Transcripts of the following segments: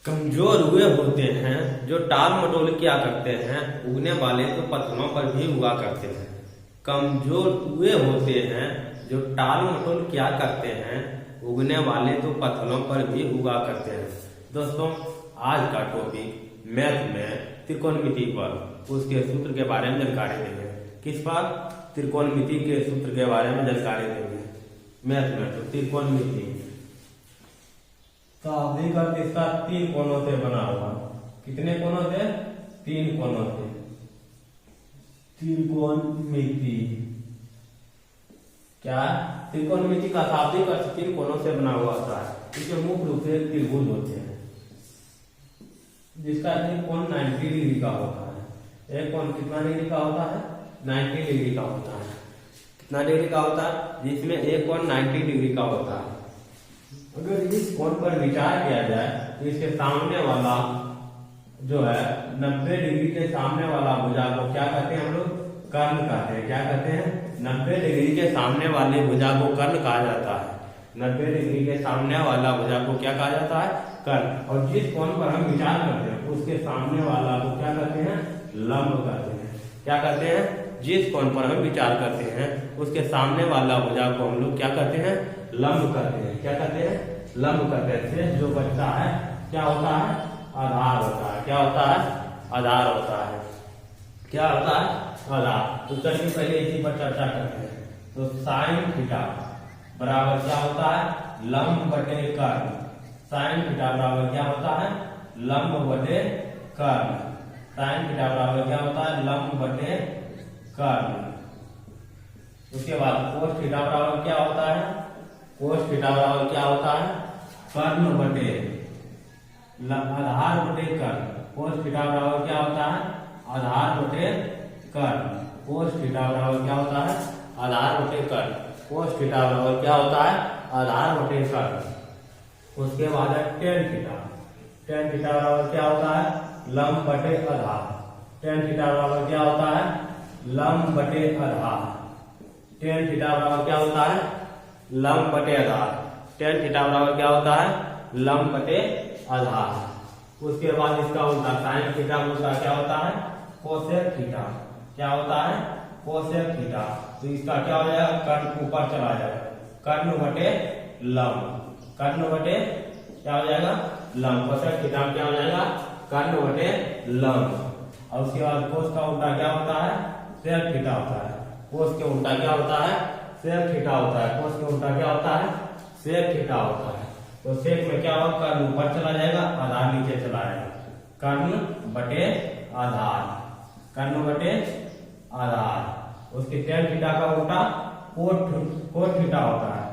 कमजोर हुए होते हैं जो टाल मटोल क्या करते हैं, उगने वाले तो पत्थरों पर भी उगा करते हैं। कमजोर हुए होते हैं जो टाल मटोल क्या करते हैं, उगने वाले तो पत्थरों पर भी उगा करते हैं। दोस्तों, आज का टॉपिक मैथ में त्रिकोणमिति पर उसके सूत्र के बारे में जानकारी देंगे। किस पर? त्रिकोणमिति के सूत्र के बारे में जानकारी देंगे। मैथ में तो त्रिकोणमिति शाब्दिक अर्थ इसका 3 कोणों से बना हुआ। कितने कोणों से? 3 कोणों से। त्रिकोणमिति क्या? त्रिकोणमिति का शाब्दिक अर्थ 3 कोणों से बना हुआ होता है। इसमें मुख्य रूप से त्रिभुज होते हैं जिसका एक कोण 90 डिग्री का होता है। एक कोण कितना डिग्री का होता है? 90 डिग्री का होता है। कितना डिग्री का होता है? जिसमें एक कोण 90 डिग्री का होता है। अगर इस कोण पर विचार किया जाए तो इसके सामने वाला जो है 90 डिग्री के सामने वाला भुजा को क्या कहते हैं हम लोग? कर्ण कहते हैं। क्या कहते हैं? 90 डिग्री के सामने वाले भुजा को कर्ण कहा जाता है। 90 डिग्री के सामने वाला भुजा को क्या कहा जाता है? कर्ण। और जिस कोण पर हम विचार करते हैं उसके सामने वाला को क्या कहते हैं? लंब कहते हैं। क्या कहते हैं? जिस कोण पर हम विचार करते हैं उसके सामने वाला भुजा को हम लोग क्या कहते हैं? लंब कहते हैं। क्या कहते हैं? लंब कहते हैं। जो बचता है क्या होता है? आधार होता है। क्या होता है? आधार होता है। क्या होता है? आधार। तो चलिए पहले इसी पर चर्चा करते हैं। तो साइन थीटा बराबर क्या होता है? लंब बटे कर्ण। साइन थीटा बराबर क्या होता है? लंब बटे कर्ण। साइन थीटा बराबर क्या होता है? लंब बटे कर्ण। उसके बाद कोस थीटा बराबर क्या होता है? कोस थीटा बराबर क्या होता है? कर्ण बटे आधार बटे कर्ण। कोस थीटा बराबर क्या होता है? आधार बटे कर्ण। कोस थीटा बराबर क्या होता है? आधार बटे कर्ण। कोस थीटा बराबर क्या होता है? आधार बटे कर्ण। उसके बाद है टेन थीटा। टेन थीटा बराबर क्या होता है? लंब बटे आधार। टेन थीटा बराबर क्या होता है? लंब बटे आधार। टेन थीटा बराबर क्या होता है? लंब बटे आधार। टेन थीटा बराबर क्या होता है? लंब बटे आधार। उसके बाद इसका उल्टा साइन थीटा उल्टा क्या होता है? Cosec theta. क्या होता है? Cosec theta. तो इसका क्या हो जाएगा? कर्ण ऊपर चला जाएगा। कर्ण बटे लंब। कर्ण बटे क्या हो जाएगा? लंब। कोसेक थीटा क्या हो जाएगा? कर्ण बटे लंब। और उसके बाद कोस का उल्टा क्या होता है? सेक थीटा होता है। कोस के उल्टा क्या होता है? सेक थीटा होता है। कोस के उल्टा क्या होता है? सेक थीटा होता है। तो सेक में क्या होगा? कर्ण ऊपर चला जाएगा, आधार नीचे चला जाएगा। कर्ण बटे आधार। कर्ण बटे आधार। उसके टेन थीटा का उल्टा कोट थीटा होता है।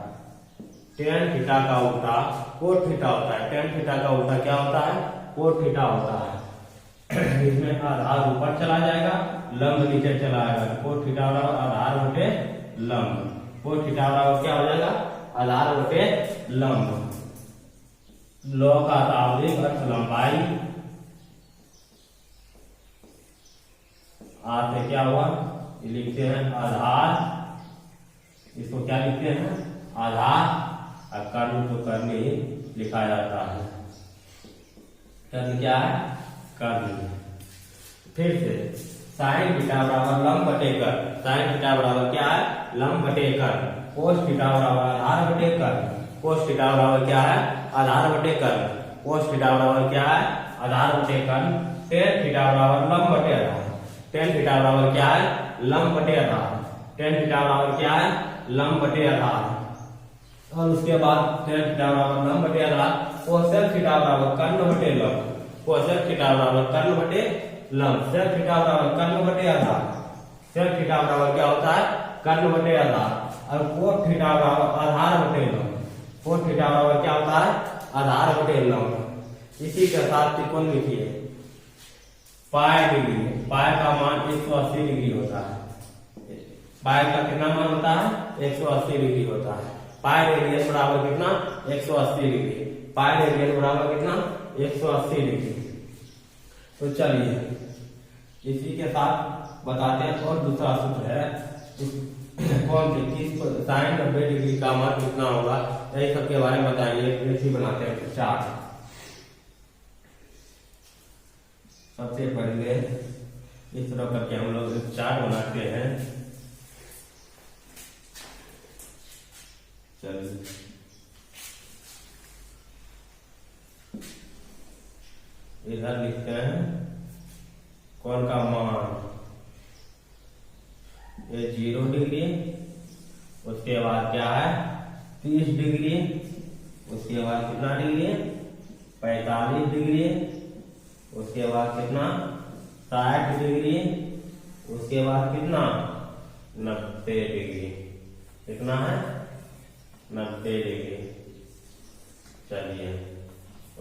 टेन थीटा का उल्टा कोट थीटा होता है। टेन थीटा का उल्टा क्या होता है? कोट थीटा होता है। इसमें आधार ऊपर चला जाएगा, लंब नीचे चला जाएगा। कोट थीटा बराबर आधार बटे लंब। कोट थीटा बराबर क्या हो जाएगा? आधार बटे लंब। लौ का शाब्दिक अर्थ लंबाई। आर से क्या हुआ? लिखते हैं आधार। इसको क्या लिखते हैं? आधार। और कर्ण तो कर्ण ही लिखा जाता है। कर्ण क्या है? कर्ण। फिर से साइन थीटा बराबर लंब बटे कर्ण। साइन थीटा बराबर क्या है? लंब बटे कर्ण। कोस थीटा बराबर आधार बटे कर्ण। कोस थीटा बराबर क्या है? आधार बटे कर्ण। कोस थीटा बराबर क्या है? आधार बटे कर्ण। टेन थीटा बराबर लंब बटे आधार। टेन थीटा बराबर क्या है? लंब बटे आधार। टेन थीटा बराबर क्या है? लंब बटे आधार। और उसके बाद टेन थीटा बराबर लंब बटे आधार। कोसेक थीटा बराबर कर्ण बटे लंब। कोसेक थीटा बराबर कर्ण बटे लंब। सेक थीटा बराबर कर्ण बटे आधार। सेक थीटा बराबर क्या होता है? कर्ण बटे आधार। और कोट थीटा बराबर आधार बटे लंब। कोट थीटा बराबर क्या होता है? आधार बटे लंब। इसी के साथ त्रिकोणमिति है। Pi degree. पाई का मान 180 डिग्री होता है। पाई का कितना मान होता है? 180 डिग्री होता है। पाई रेडियन बराबर कितना? 180 डिग्री। पाई रेडियन बराबर कितना? 180 डिग्री। तो चलिए इसी के साथ बताते हैं और दूसरा सूत्र है कौन से किस साइन 90 डिग्री का मान कितना होगा, यही सब के बारे में बताएंगे। इसी बनाते हैं चार्ट। सबसे पहले इस तरह करके हम लोग एक चार्ट बनाते हैं। चलिए इधर लिखते हैं कौन का मान, ये 0 डिग्री, उसके बाद क्या है 30 डिग्री, उसके बाद कितना डिग्री 45 डिग्री, उसके बाद कितना 60 डिग्री, उसके बाद कितना 90 डिग्री, कितना है 90 डिग्री। चलिए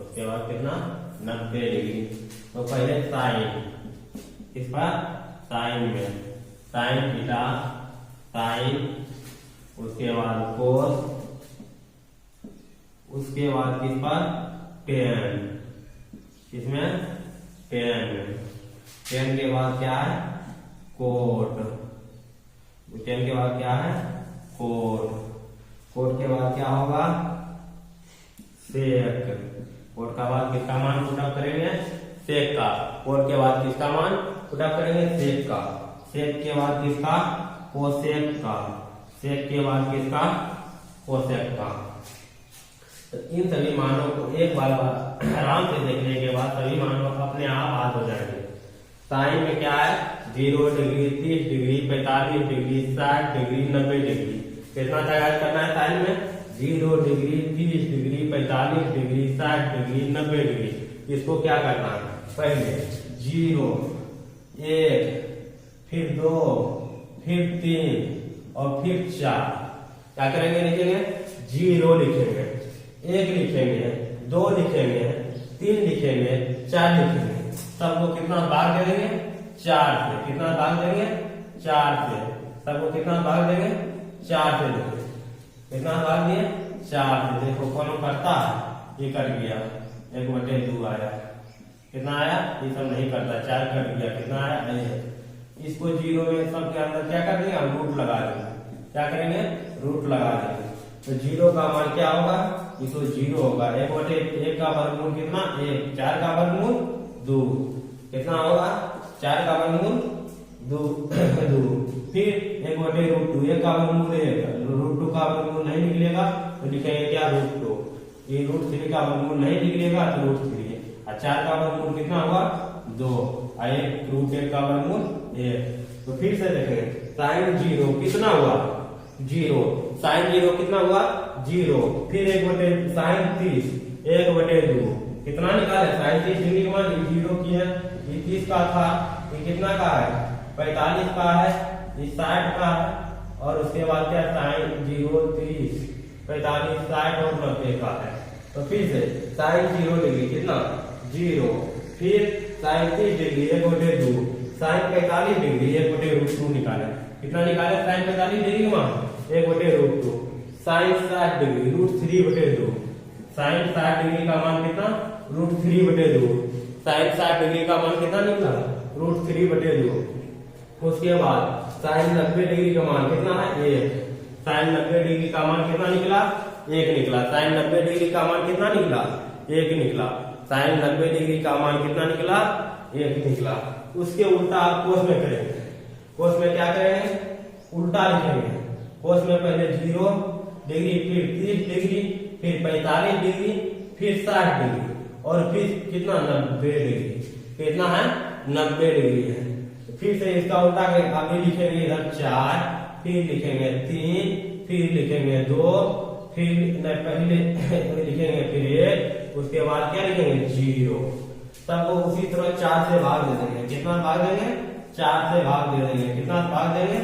उसके बाद कितना 90 डिग्री। तो पहले साइन, इस पर साइन में साइन थीटा, साइन, उसके बाद कोस, उसके बाद किस पर टेन, इसमें टेन, टेन के बाद क्या है कोट, टेन के बाद क्या है कोट, कोट के बाद क्या होगा सेक, कोट का बाद किसका मान पुटअप करेंगे सेक का, कोट के बाद किसका मान पुटअप करेंगे सेक का, सेक के बाद किसका कोसेक का, सेक के बाद किसका कोसेक का। तो इन सभी मानों को एक बार आराम से देखने के बाद सभी मानों अपने आप याद हो जाएंगे। साइन में क्या है 0 degree, 30 degree, 45 degree, 60 degree, 90 degree. कितना तक याद करना है साइन में 0 degree, 30 degree, 45 degree, 60 degree, 90 degree. इसको क्या करना है पहले 0, 1, फिर 2, फिर 3 और फिर 4। क्या करेंगे लिखेंगे 0 लिखेंगे, 1 लिखेंगे, 2 लिखेंगे, 3 लिखेंगे, 4 लिखेंगे। सबको कितना भाग दे देंगे 4 से, कितना भाग देंगे 4 से, सबको कितना भाग देंगे 4 से देंगे, कितना भाग दिए 4 से। देखो कौन करता है ये कर गया 1/2 आया, कितना आया ये सब नहीं करता 4 कर गया, कितना आया इसको 0 में सबके अंदर क्या कर देंगे रूट लगा देंगे, क्या करेंगे रूट लगा देंगे। तो 0 का मान क्या होगा इसको 0 होगा 1/1 का वर्गमूल कितना 1, 4 का वर्गमूल 2, कितना होगा 4 का वर्गमूल 2 फिर 1/√2, 1 का वर्गमूल 1, √2 का वर्गमूल नहीं निकलेगा तो लिखेंगे क्या √2, ये √3 का वर्गमूल नहीं निकलेगा तो √3, और 4 का वर्गमूल कितना हुआ 2, और 1 का वर्गमूल 1। तो फिर से देखें साइन 0 कितना हुआ 0, साइन 0 कितना हुआ 0, फिर 1 साइन 30 1/2, कितना निकाले साइन 30 डिग्री का मान 0 की है, ये 30 का था, ये कितना का है 45 का है, ये 60 का है, और उसके बाद क्या साइन 0 30 45 60 और 90 का है। तो फिर से साइन 0 डिग्री कितना 0, फिर साइन 30 डिग्री 1/2, साइन 45 डिग्री 1/√2 निकाले, कितना निकाले साइन 45 डिग्री मान 1/√2, साइन 60 डिग्री √3/2, साइन 60 डिग्री का मान कितना √3/2, साइन 60 डिग्री का मान कितना निकला √3/2। उसके बाद साइन 90 डिग्री का मान कितना है 1, साइन 90 डिग्री का मान कितना निकला 1 निकला, साइन 90 डिग्री का मान कितना निकला 1 निकला, साइन 90 डिग्री का मान कितना निकला 1 निकला। उसके उल्टा आप कोस में करेंगे, कोस में क्या करेंगे उल्टा लिखेंगे, कोस में पहले 0 डिग्री, फिर 30 डिग्री, फिर 45 डिग्री, फिर 60 डिग्री, और फिर कितना 90 डिग्री, कितना है 90 डिग्री है। फिर से इसका उल्टा आगे लिखेंगे इधर 4, फिर लिखेंगे 3, फिर लिखेंगे 2, फिर पहले लिखेंगे फिर 1, उसके बाद क्या लिखेंगे 0। सबको उसी तरह 4 से भाग दे देंगे, कितना भाग देंगे 4 से भाग दे देंगे, कितना भाग देंगे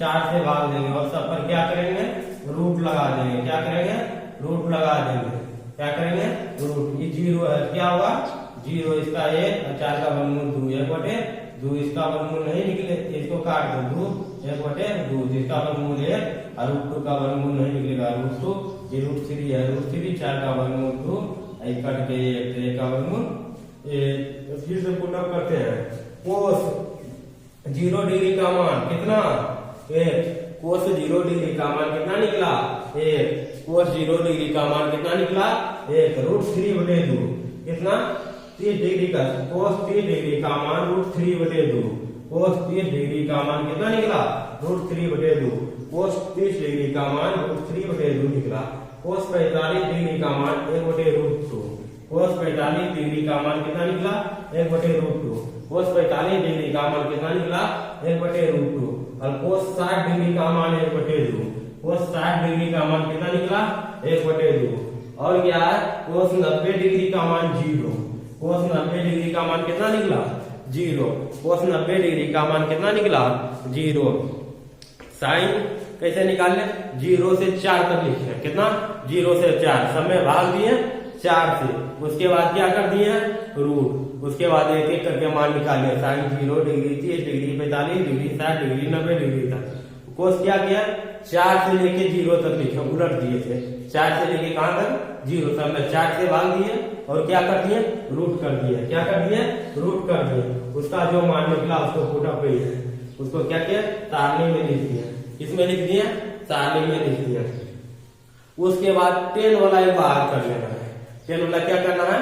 4 से भाग देंगे, और सब पर क्या करेंगे रूट लगा देंगे, क्या करेंगे रूट लगा देंगे, क्या करेंगे रूट, ये 0 है क्या होगा 0, इसका 1 और 4 का वर्गमूल 2, 1/2, इसका वर्गमूल नहीं निकले इसको काट दो 2 1/2, इसका वर्गमूल 1 और √2 का वर्गमूल नहीं निकलेगा √2, ये √3 है √3, 4 का वर्गमूल 2, कट के 1 का वर्गमूल 1। फिर से पुटअप करते हैं कोस 0 डिग्री का मान कितना 1, कोस 0 डिग्री का मान कितना निकला 1, कोस 0 डिग्री का मान कितना निकला 1, √3/2 कितना 30 डिग्री का कोस 30 डिग्री का मान √3/2 कोस 30 डिग्री का मान कितना निकला √3/2 कोस 30 डिग्री का मान √3/2 निकला। कोस 45 डिग्री का मान 1/√2 कोस 45 डिग्री का मान कितना निकला 1/√2 कोस 45 डिग्री का मान कितना निकला 1/√2 और कोस 60 डिग्री का मान 1/2 कोस 60 डिग्री का मान कितना निकला 1/2 और क्या है कोस 90 डिग्री का मान 0 कोस 90 डिग्री का मान कितना निकला 0 कोस 90 डिग्री का मान कितना निकला 0। साइन कैसे निकालने 0 से 4 तक लिखे कितना 0 से 4 सब में भाग दिए 4 से उसके बाद क्या कर दिए रूट उसके बाद एक एक करके मान निकालिए sine 0 degree 30 degree 45 degree 60 degree 90 degree तक। कोस क्या किया 4 से लेके 0 तक लिखे उलट दिए थे 4 से लेके कहां तक 0 सब में 4 से भाग दिए और क्या कर दिए रूट कर दिए क्या कर दिए रूट कर दिए उसका जो मान निकला उसको फुटा पे उसको क्या किया सारणी में लिख दिया किसमें लिख दिया सारणी में लिख दिया। उसके बाद 10 वाला एक आग कर लेना है 10 वाला क्या करना है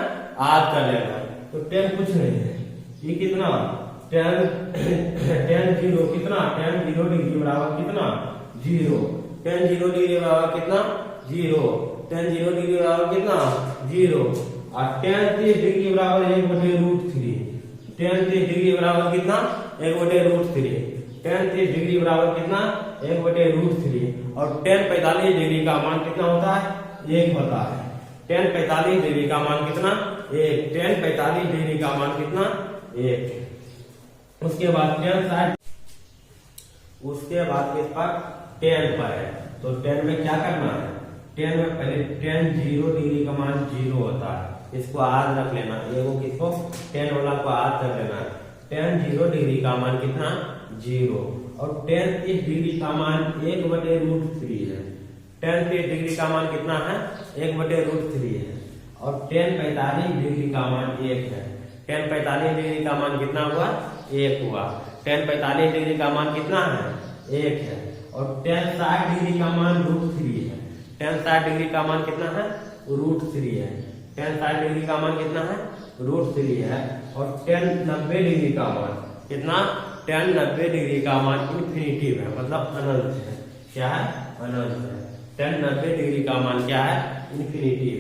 आग कर लेना है तो 10 कुछ नहीं है ये कितना 10 0 कितना 10 0 डिग्री बराबर कितना 0 10 0 डिग्री बराबर कितना 0 10 0 डिग्री बराबर कितना 0 और 10 30 डिग्री बराबर 1/√3 10 30 डिग्री बराबर कितना 1/√3 10 30 डिग्री बराबर कितना 1/√3 और 10 45 डिग्री का मान कितना होता है 1 होता है 10 45 डिग्री का मान कितना 1 10 45 डिग्री का मान कितना 1। उसके बाद 10 60 उसके बाद किस पर 10 पर है तो 10 में क्या करना है 10 में पहले 10 0 डिग्री का मान 0 होता है इसको आज रख लेना ये वो किसको 10 वाला को आज कर लेना 10 0 डिग्री का मान कितना 0 और 10 30 डिग्री का मान 1/√3 है 10 30 डिग्री का मान कितना है 1/√3 है और 10 45 डिग्री का मान 1 है 10 45 डिग्री का मान कितना हुआ 1 हुआ 10 45 डिग्री का मान कितना है 1 है और 10 60 डिग्री का मान √3 है 10 60 डिग्री का मान कितना है √3 है 10 60 डिग्री का मान कितना है √3 है और 10 90 डिग्री का मान कितना 10 90 डिग्री का मान इन्फिनिटिव है मतलब अनंत है क्या है अनंत है 10 90 डिग्री का मान क्या है इन्फिनिटिव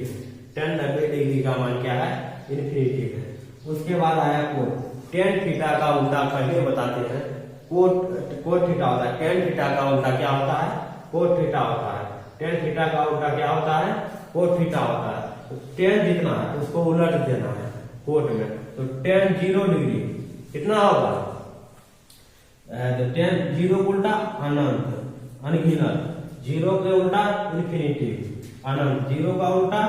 10 90 डिग्री का मान क्या है इन्फिनिटिव है। उसके बाद आया कोट 10 थीटा का उल्टा पहले बताते हैं कोट थीटा होता है 10 थीटा का उल्टा क्या होता है कोट थीटा होता है 10 थीटा का उल्टा क्या होता है कोट थीटा होता है। तो 10 जितना है उसको उलट देना है कोट में तो 10 0 डिग्री कितना होगा तो 10 0 उल्टा अनंत अनगिनत 0 के उल्टा इन्फिनिटिव अनंत 0 का उल्टा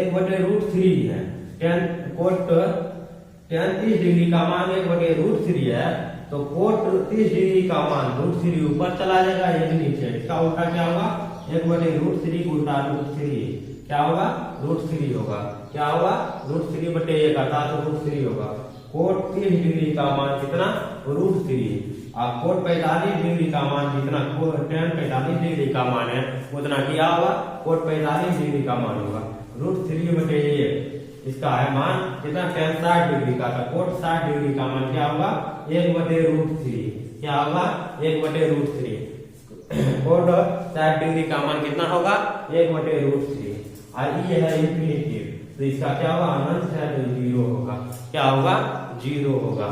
1/√3 है 10 कोट 10 30 डिग्री का मान 1/√3 है तो कोट 30 डिग्री का मान √3 ऊपर चला जाएगा एक नीचे इसका उल्टा क्या होगा 1/√3 उल्टा √3 क्या होगा √3 होगा क्या होगा √3/1 अर्थात √3 होगा। कोट 30 डिग्री का मान कितना √3 और कोट 45 डिग्री का मान जितना 10 45 डिग्री का मान है उतना क्या होगा कोट 45 डिग्री का मान होगा √3/1 इसका है मान कितना 10 60 डिग्री का था कोट 60 डिग्री का मान क्या होगा 1/√3 क्या होगा 1/√3 कोट 60 डिग्री का मान कितना होगा 1/√3 और ये है इन्फिनिटिव तो इसका क्या होगा अनंत है तो 0 होगा क्या होगा 0 होगा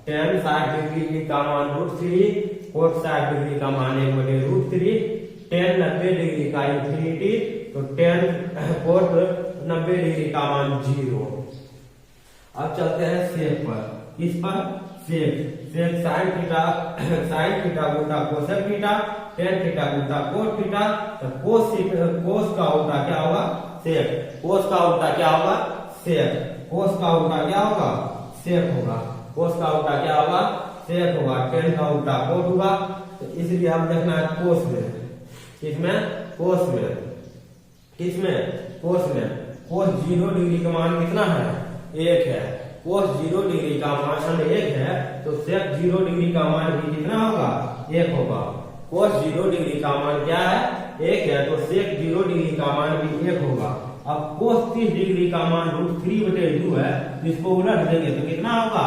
10 60 डिग्री का मान √3 कोट 60 डिग्री का मान 1/√3 10 90 डिग्री का इन्फिनिटी तो 10 कोट 90 डिग्री का मान 0। अब चलते हैं सेक पर इस पर सेक साइन थीटा उल्टा कोसेक थीटा टेन थीटा उल्टा कोस थीटा तो कोस का उल्टा क्या होगा सेक कोस का उल्टा क्या होगा सेक कोस का उल्टा क्या होगा सेक होगा कोस का उल्टा क्या होगा सेक होगा टेन का उल्टा कोट होगा तो इसलिए हम देखना है कोस में किसमें कोस में किसमें कोस में कोस 0 डिग्री का मान कितना है 1 है कोस 0 डिग्री का मान 1 है तो सेक 0 डिग्री का मान भी कितना होगा 1 होगा कोस 0 डिग्री का मान क्या है 1 है तो सेक 0 डिग्री का मान भी 1 होगा अब कोस 30 डिग्री का मान √3/2 है, जिसको उलट देंगे तो कितना होगा?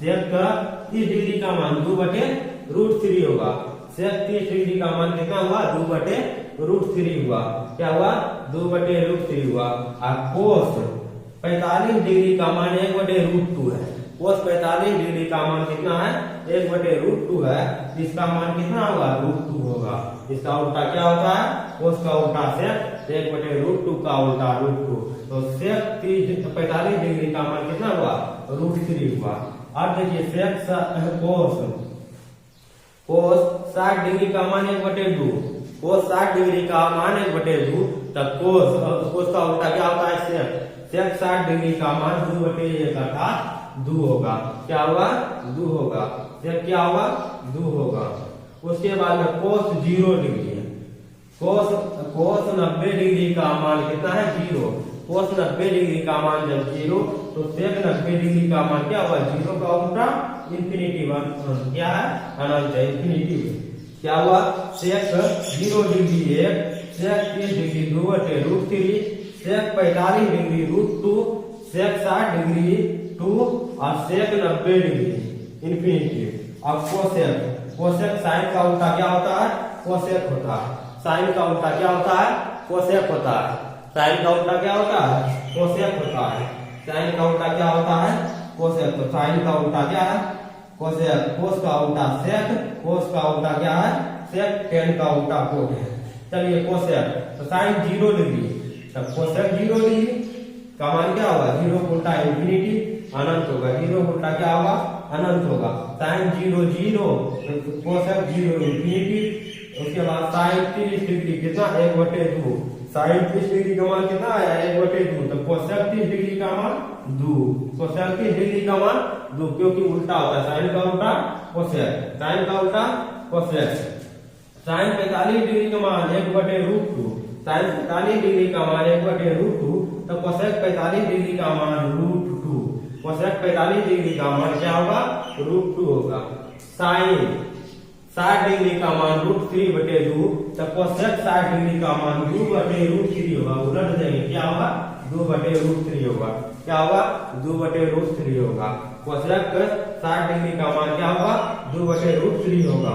सेक का 30 डिग्री का मान 2/√3 होगा। सेक 30 डिग्री का मान कितना हुआ? 2/√3 हुआ। क्या हुआ? 2/√3 हुआ। और कोस 45 डिग्री का मान 1/√2 है। कोस 45 डिग्री का मान कितना है? 1/√2 है। इसका मान कितना होगा? √2 होगा। इसका उल्टा क्या होता है? कोस का उल्टा सेक, 1/√2 का उल्टा √2। तो सेक 45 डिग्री का मान कितना हुआ? √3 हुआ। अब देखिए सेक कोस 60 डिग्री का मान 1/2। कोस 60 डिग्री का मान 1/2, तब कोस का उल्टा क्या होता है? सेक 60 डिग्री का मान 2/1 अर्थात 2 होगा। क्या होगा? 2 होगा। सेक क्या होगा? 2 होगा। उसके बाद में कोस 0 डिग्री है। कोस 90 डिग्री का मान कितना है? 0। कोस 90 डिग्री का मान जब 0, तो सेक 90 डिग्री का मान क्या हुआ? 0 का उल्टा इंफिनिटी। क्या है? अनंत है, इंफिनिटी। क्या हुआ? सेक 0 डिग्री 1, सेक 30 डिग्री 2/√3, सेक 45 डिग्री √2, सेक 60 डिग्री 2 और सेक 90 डिग्री इंफिनिटी। अब कोसेक साइन का उल्टा क्या होता है? कोसेक होता है। साइन का उल्टा क्या होता है? कोसेक होता है। साइन का उल्टा क्या होता है? कोसेक होता है। साइन का उल्टा क्या होता है? कोसेक। तो साइन का उल्टा क्या है? कोसेक। कोस का उल्टा सेक, कोस का उल्टा क्या है? सेक। टेन का उल्टा कोट है। चलिए कोसेक, तो साइन 0 डिग्री, तब कोसेक 0 डिग्री का मान क्या होगा? 0 का उल्टा इंफिनिटी, अनंत होगा। 0 का उल्टा क्या होगा? अनंत होगा। साइन 0 0, तो कोसेक 0 इंफिनिटी। उसके बाद साइन 30 डिग्री कितना? 1/2। साइन 30 डिग्री का मान कितना आया? 1/2। तो कोसेक 30 डिग्री का मान 2। कोसेक 30 डिग्री का मान 2, क्योंकि उल्टा होता है। साइन का उल्टा कोसेक, साइन का उल्टा कोसेक। साइन 45 डिग्री का मान 1/√2। साइन 45 डिग्री का मान 1/√2, तो कोसेक 45 डिग्री का मान √2। कोसेक 45 डिग्री का मान क्या होगा? √2 होगा। साइन 60 डिग्री का मान √3/2, तो कोसेक 60 डिग्री का मान 2/√3 होगा। उलट देंगे, क्या होगा? 2/√3 होगा। क्या होगा? 2/√3 होगा। कोसेक 60 डिग्री का मान क्या होगा? 2/√3 होगा।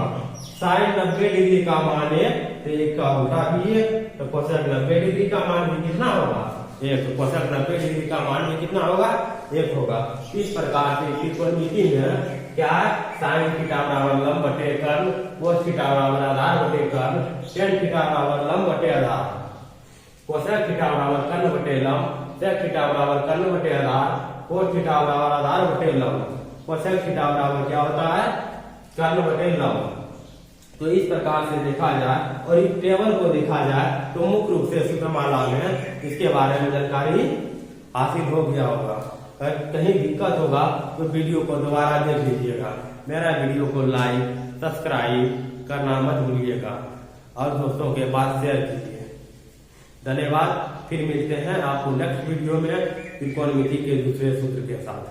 साइन 90 डिग्री का मान 1, तो 1 का उल्टा भी 1, तो कोसेक 90 डिग्री का मान भी कितना होगा? 1। तो कोसेक 90 डिग्री का मान भी कितना होगा? 1 होगा। इस प्रकार से त्रिकोणमिति में क्या है? साइन थीटा बराबर लंब बटे कर्ण, कोस थीटा बराबर आधार बटे कर्ण, टेन थीटा बराबर लंब बटे आधार, कोसेक थीटा बराबर कर्ण बटे लंब, सेक थीटा बराबर कर्ण बटे आधार, कोस थीटा बराबर आधार बटे लंब, कोसेक थीटा बराबर क्या होता है? कर्ण बटे लंब। तो इस प्रकार से देखा जाए और इस टेबल को देखा जाए तो मुख्य रूप से सूत्रमाला में इसके बारे में जानकारी हासिल हो गया होगा। कहीं दिक्कत होगा तो वीडियो को दोबारा देख लीजिएगा। मेरा वीडियो को लाइक सब्सक्राइब करना मत भूलिएगा और दोस्तों के पास शेयर कीजिए। धन्यवाद। फिर मिलते हैं आपको नेक्स्ट वीडियो में त्रिकोणमिति के दूसरे सूत्र के साथ।